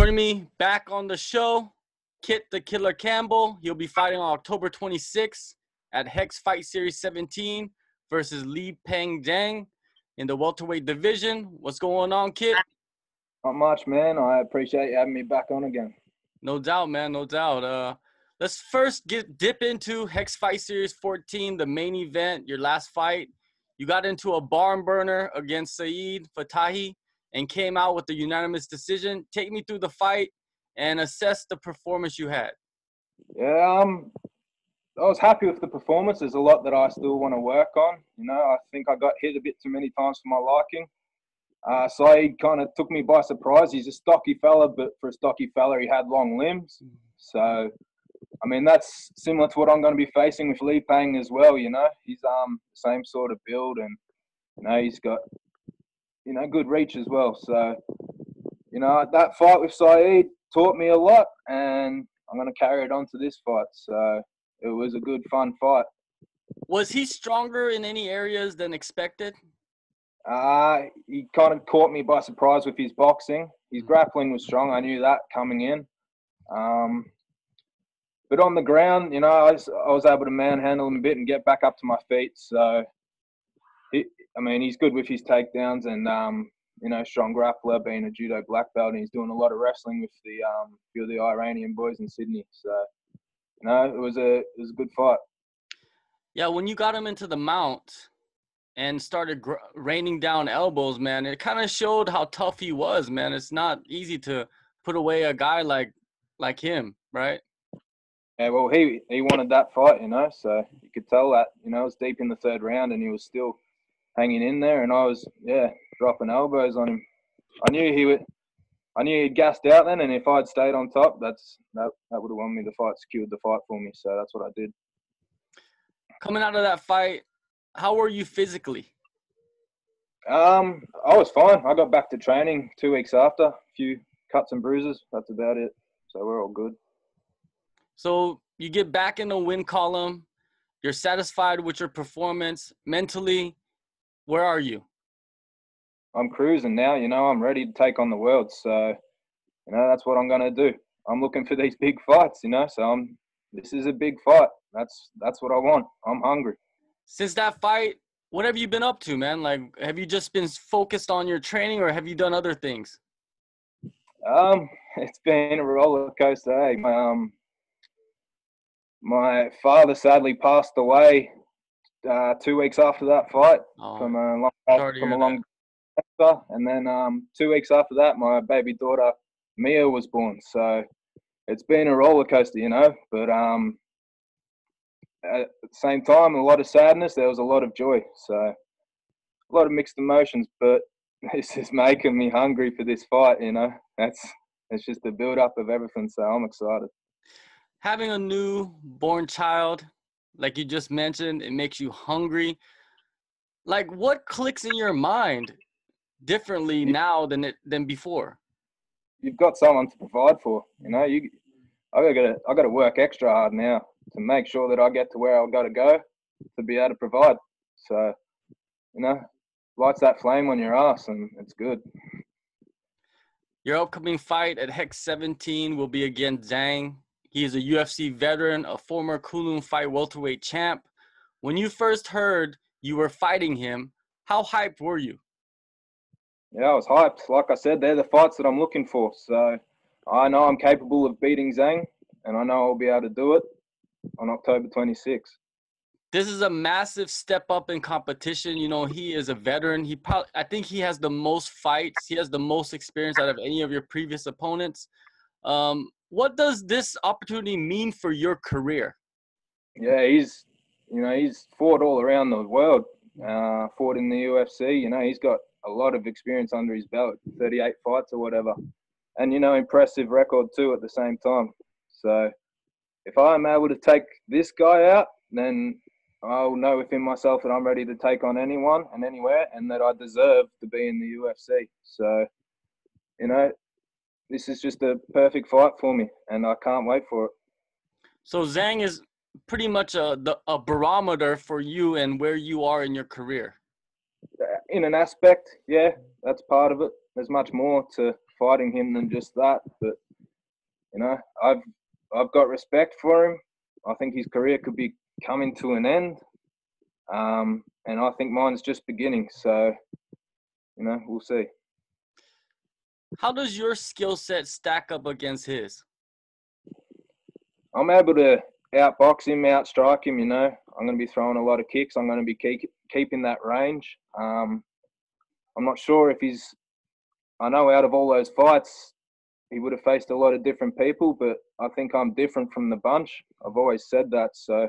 Joining me back on the show, Kitt the Killer Campbell. He'll be fighting on October 26th at Hex Fight Series 17 versus Lipeng Zhang in the welterweight division. What's going on, Kitt? Not much, man. I appreciate you having me back on again. No doubt, man. No doubt. Let's first dip into Hex Fight Series 14, the main event, your last fight. You got into a barn burner against Saeid Fatahi and came out with a unanimous decision. Take me through the fight and assess the performance you had. Yeah, I was happy with the performance. There's a lot that I still want to work on. You know, I think I got hit a bit too many times for my liking. Saeid kind of took me by surprise. He's a stocky fella, but for a stocky fella, he had long limbs. So, I mean, that's similar to what I'm going to be facing with Lipeng as well, you know. He's the same sort of build and, you know, he's got, you know, good reach as well. So, you know, that fight with Saeid taught me a lot and I'm going to carry it on to this fight. So, it was a good, fun fight. Was he stronger in any areas than expected? He kind of caught me by surprise with his boxing. His grappling was strong. I knew that coming in. But on the ground, you know, I was able to manhandle him a bit and get back up to my feet. So, I mean, he's good with his takedowns and, you know, strong grappler, being a judo black belt. And he's doing a lot of wrestling with the few of the Iranian boys in Sydney. So, you know, it was a good fight. Yeah, when you got him into the mount and started raining down elbows, man, it kind of showed how tough he was, man. It's not easy to put away a guy like him, right? Yeah, well, he wanted that fight, you know, so you could tell that, you know, it was deep in the third round and he was still hanging in there and I was, yeah, dropping elbows on him. I knew he'd gassed out then, and if I'd stayed on top, that would have won me the fight, secured the fight for me, so that's what I did. Coming out of that fight, how were you physically? I was fine. I got back to training 2 weeks after. A few cuts and bruises. That's about it. So we're all good. So you get back in the win column. You're satisfied with your performance. Mentally, where are you? I'm cruising now. You know, I'm ready to take on the world. So, you know, that's what I'm going to do. I'm looking for these big fights, you know. So this is a big fight. That's what I want. I'm hungry. Since that fight, what have you been up to, man? Like, have you just been focused on your training or have you done other things? It's been a roller coaster. Eh? My father sadly passed away 2 weeks after that fight from a long cancer. And then 2 weeks after that, my baby daughter, Mia, was born. So it's been a roller coaster, you know, but at the same time, a lot of sadness. There was a lot of joy. So a lot of mixed emotions, but this is making me hungry for this fight, you know. It's just the build-up of everything, so I'm excited. Having a newborn child, like you just mentioned, it makes you hungry. Like, what clicks in your mind differently now than before? You've got someone to provide for, you know. I got to work extra hard now to make sure that I get to where I've got to go to be able to provide. So, you know, lights that flame on your ass and it's good. Your upcoming fight at Hex 17 will be against Zhang. He is a UFC veteran, a former Kunlun fight welterweight champ. When you first heard you were fighting him, how hyped were you? Yeah, I was hyped. Like I said, they're the fights that I'm looking for. So I know I'm capable of beating Zhang, and I know I'll be able to do it on October 26th. This is a massive step up in competition. You know, he is a veteran. I think he has the most fights. He has the most experience out of any of your previous opponents. What does this opportunity mean for your career? Yeah, he's fought all around the world. Fought in the UFC. You know, he's got a lot of experience under his belt, 38 fights or whatever. And, you know, impressive record too at the same time. So if I'm able to take this guy out, then I'll know within myself that I'm ready to take on anyone and anywhere and that I deserve to be in the UFC. So, you know, this is just a perfect fight for me and I can't wait for it. So Zhang is pretty much a barometer for you and where you are in your career. In an aspect, yeah, that's part of it. There's much more to fighting him than just that. But you know, I've got respect for him. I think his career could be coming to an end, and I think mine's just beginning. So you know, we'll see. How does your skill set stack up against his? I'm able to outbox him, outstrike him. You know, I'm going to be throwing a lot of kicks. I'm going to be keeping that range. I'm not sure if he's. I know out of all those fights, he would have faced a lot of different people, but I think I'm different from the bunch. I've always said that. So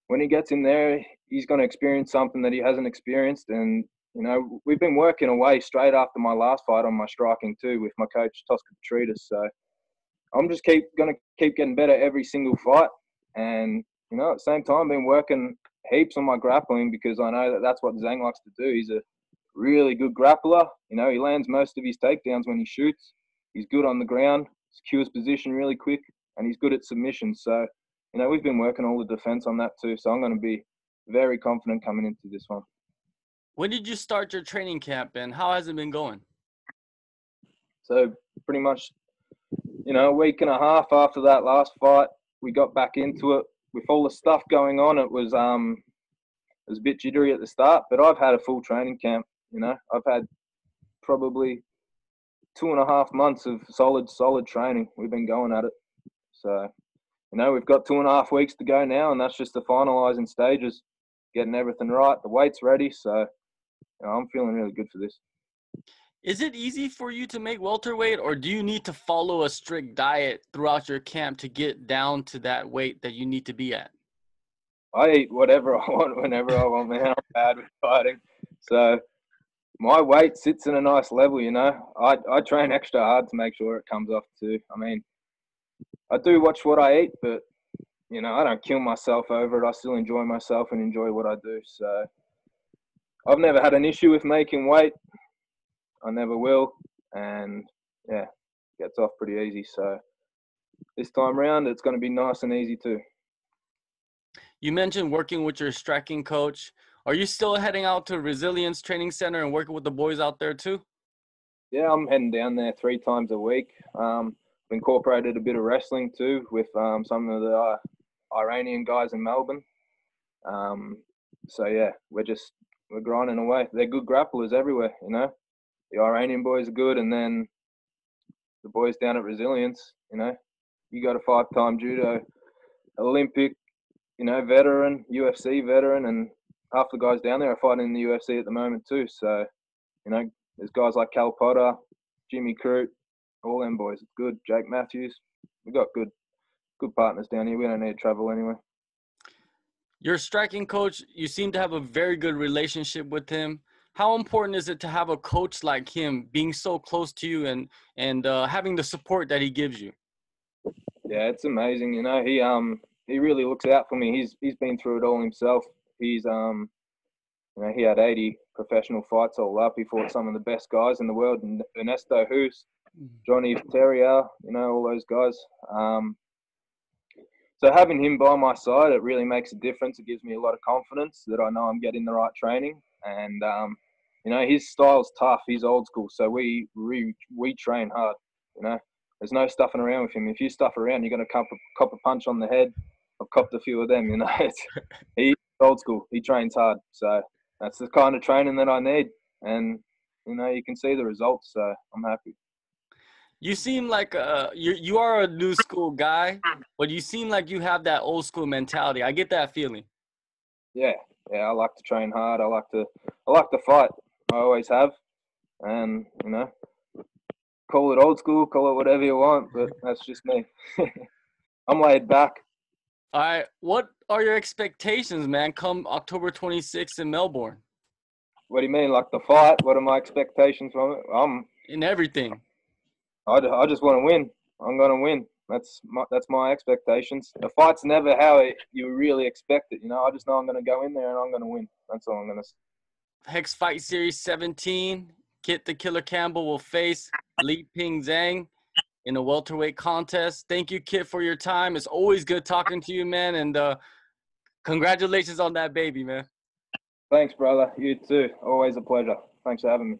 when he gets in there, he's going to experience something that he hasn't experienced. And, you know, we've been working away straight after my last fight on my striking too with my coach, Tosca Petridis. So I'm just going to keep getting better every single fight. And, you know, at the same time, been working heaps on my grappling because I know that that's what Zhang likes to do. He's a really good grappler. You know, he lands most of his takedowns when he shoots. He's good on the ground, secures position really quick, and he's good at submissions. So, you know, we've been working all the defense on that too. So I'm going to be very confident coming into this one. When did you start your training camp, and how has it been going? So pretty much, you know, a week and a half after that last fight, we got back into it. With all the stuff going on, it was a bit jittery at the start, but I've had a full training camp. You know, I've had probably 2.5 months of solid training. We've been going at it. So, you know, we've got 2.5 weeks to go now, and that's just the finalising stages, getting everything right. The weight's ready, so you know, I'm feeling really good for this. Is it easy for you to make welterweight, or do you need to follow a strict diet throughout your camp to get down to that weight that you need to be at? I eat whatever I want whenever I want, man. I'm bad with fighting. So my weight sits in a nice level, you know. I train extra hard to make sure it comes off too. I mean, I do watch what I eat, but, you know, I don't kill myself over it. I still enjoy myself and enjoy what I do. So I've never had an issue with making weight. I never will. And, yeah, it gets off pretty easy. So this time around, it's going to be nice and easy too. You mentioned working with your striking coach. Are you still heading out to Resilience Training Center and working with the boys out there too? Yeah, I'm heading down there 3 times a week. I've incorporated a bit of wrestling too with some of the Iranian guys in Melbourne. So yeah, we're grinding away. They're good grapplers everywhere, you know. The Iranian boys are good, and then the boys down at Resilience, you know. You got a 5-time judo Olympic, you know, veteran, UFC veteran, and half the guys down there are fighting in the UFC at the moment too. So, you know, there's guys like Cal Potter, Jimmy Crute, all them boys. It's good. Jake Matthews. We've got good partners down here. We don't need to travel anyway. Your striking coach, you seem to have a very good relationship with him. How important is it to have a coach like him being so close to you and having the support that he gives you? Yeah, it's amazing. You know, he really looks out for me. He's been through it all himself. He's you know, he had 80 professional fights all up. He fought some of the best guys in the world, Ernesto Hoos, Johnny Terrier, you know, all those guys. So having him by my side, it really makes a difference. It gives me a lot of confidence that I know I'm getting the right training. And, you know, his style's tough. He's old school. So we train hard, you know. There's no stuffing around with him. If you stuff around, you're going to cop a punch on the head. I've copped a few of them, you know. He's old school. He trains hard. So that's the kind of training that I need. And, you know, you can see the results. So I'm happy. You seem like you are a new school guy, but you seem like you have that old school mentality. I get that feeling. Yeah, I like to train hard. I like to fight. I always have, and you know, call it old school, call it whatever you want, but that's just me. I'm laid back. All right, what are your expectations, man? Come October 26th in Melbourne. What do you mean, like the fight? What are my expectations from it? In everything. I just want to win. I'm gonna win. That's my expectations. The fight's never how you really expect it. You know, I just know I'm gonna go in there and I'm gonna win. That's all I'm gonna say. Hex Fight Series 17. Kitt the Killer Campbell will face Lipeng Zhang in a welterweight contest. Thank you, Kitt, for your time. It's always good talking to you, man. And congratulations on that baby, man. Thanks, brother. You too. Always a pleasure. Thanks for having me.